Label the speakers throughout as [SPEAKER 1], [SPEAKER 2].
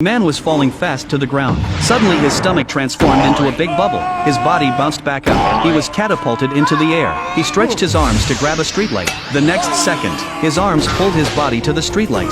[SPEAKER 1] The man was falling fast to the ground. Suddenly his stomach transformed into a big bubble. His body bounced back up. He was catapulted into the air. He stretched his arms to grab a streetlight. The next second, his arms pulled his body to the streetlight.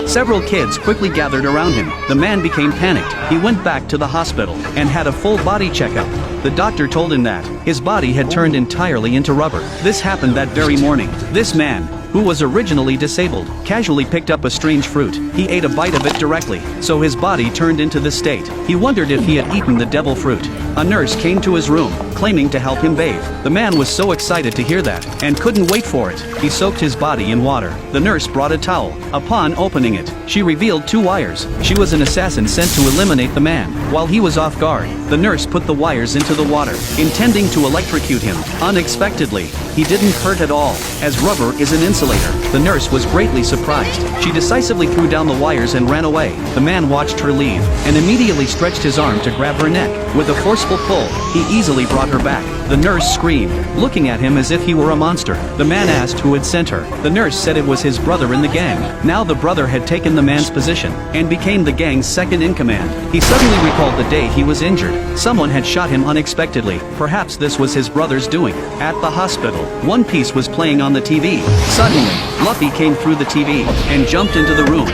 [SPEAKER 1] Several kids quickly gathered around him. The man became panicked. He went back to the hospital and had a full body checkup. The doctor told him that his body had turned entirely into rubber. This happened that very morning. This man, who was originally disabled, casually picked up a strange fruit. He ate a bite of it directly, so his body turned into this state. He wondered if he had eaten the devil fruit. A nurse came to his room, claiming to help him bathe. The man was so excited to hear that, and couldn't wait for it. He soaked his body in water. The nurse brought a towel. Upon opening it, she revealed 2 wires. She was an assassin sent to eliminate the man. While he was off guard, the nurse put the wires into the water, intending to electrocute him. Unexpectedly, he didn't hurt at all, as rubber is an insulator. The nurse was greatly surprised. She decisively threw down the wires and ran away. The man watched her leave, and immediately stretched his arm to grab her neck. With a forceful pull, he easily brought her back. The nurse screamed, looking at him as if he were a monster. The man asked who had sent her. The nurse said it was his brother in the gang. Now the brother had taken the man's position, and became the gang's second-in-command. He suddenly recalled the day he was injured. Someone had shot him unexpectedly. Perhaps this was his brother's doing. At the hospital, One Piece was playing on the TV. Suddenly, Luffy came through the TV, and jumped into the room.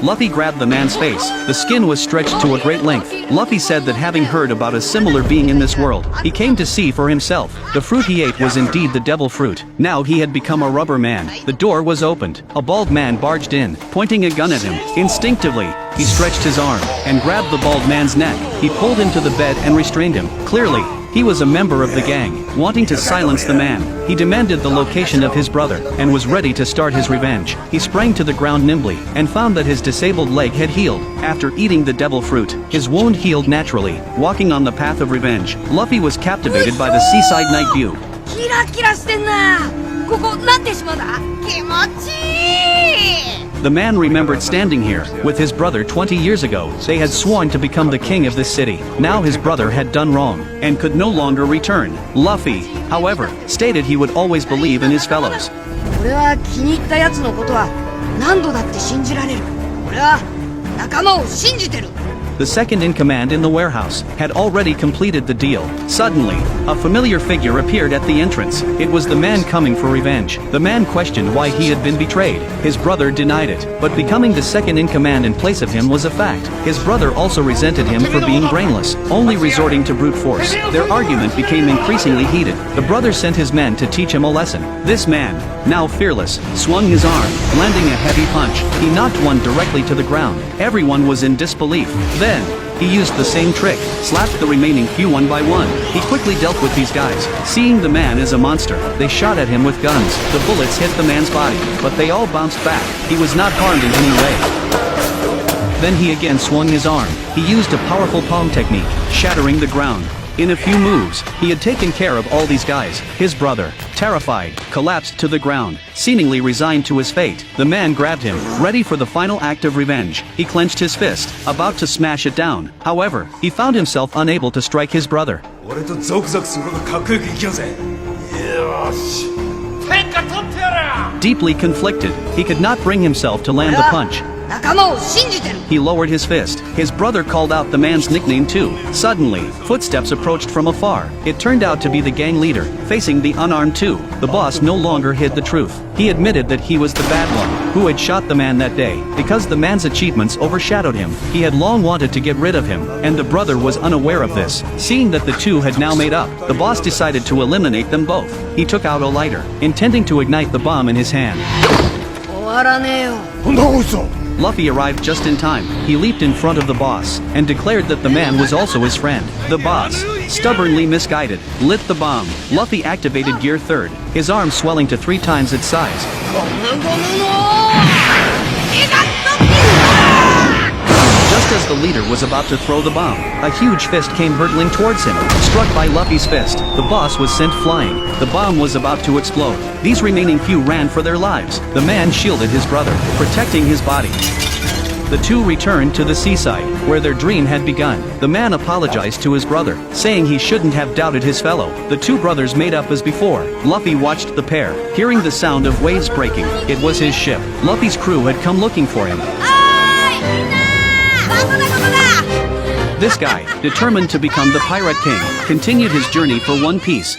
[SPEAKER 1] Luffy grabbed the man's face. The skin was stretched to a great length. Luffy said that having heard about a similar being in this world, he came to see for himself. The fruit he ate was indeed the devil fruit. Now he had become a rubber man. The door was opened. A bald man barged in, pointing a gun at him. Instinctively, he stretched his arm, and grabbed the bald man's neck. He pulled him to the bed and restrained him. Clearly, he was a member of the gang. Wanting to silence the man, he demanded the location of his brother, and was ready to start his revenge. He sprang to the ground nimbly, and found that his disabled leg had healed. After eating the devil fruit, his wound healed naturally. Walking on the path of revenge, Luffy was captivated by the seaside night view. The man remembered standing here with his brother 20 years ago. They had sworn to become the king of this city. Now his brother had done wrong, and could no longer return. Luffy, however, stated he would always believe in his fellows. The second-in-command in the warehouse had already completed the deal. Suddenly, a familiar figure appeared at the entrance. It was the man coming for revenge. The man questioned why he had been betrayed. His brother denied it, but becoming the second-in-command in place of him was a fact. His brother also resented him for being brainless, only resorting to brute force. Their argument became increasingly heated. The brother sent his men to teach him a lesson. This man, now fearless, swung his arm, landing a heavy punch. He knocked one directly to the ground. Everyone was in disbelief. Then, he used the same trick, slapped the remaining few one by one. He quickly dealt with these guys. Seeing the man as a monster, they shot at him with guns. The bullets hit the man's body, but they all bounced back. He was not harmed in any way. Then he again swung his arm. He used a powerful palm technique, shattering the ground. In a few moves, he had taken care of all these guys. His brother, terrified, collapsed to the ground, seemingly resigned to his fate. The man grabbed him, ready for the final act of revenge. He clenched his fist, about to smash it down. However, he found himself unable to strike his brother. Deeply conflicted, he could not bring himself to land the punch. He lowered his fist. His brother called out the man's nickname too. Suddenly, footsteps approached from afar. It turned out to be the gang leader, facing the unarmed two. The boss no longer hid the truth. He admitted that he was the bad one, who had shot the man that day. Because the man's achievements overshadowed him, he had long wanted to get rid of him, and the brother was unaware of this. Seeing that the two had now made up, the boss decided to eliminate them both. He took out a lighter, intending to ignite the bomb in his hand. Luffy arrived just in time. He leaped in front of the boss, and declared that the man was also his friend. The boss, stubbornly misguided, lit the bomb. Luffy activated Gear 3rd, his arm swelling to 3 times its size. Just as the leader was about to throw the bomb, a huge fist came hurtling towards him. Struck by Luffy's fist, the boss was sent flying. The bomb was about to explode. These remaining few ran for their lives. The man shielded his brother, protecting his body. The two returned to the seaside, where their dream had begun. The man apologized to his brother, saying he shouldn't have doubted his fellow. The two brothers made up as before. Luffy watched the pair, hearing the sound of waves breaking. It was his ship. Luffy's crew had come looking for him. This guy, determined to become the Pirate King, continued his journey for One Piece.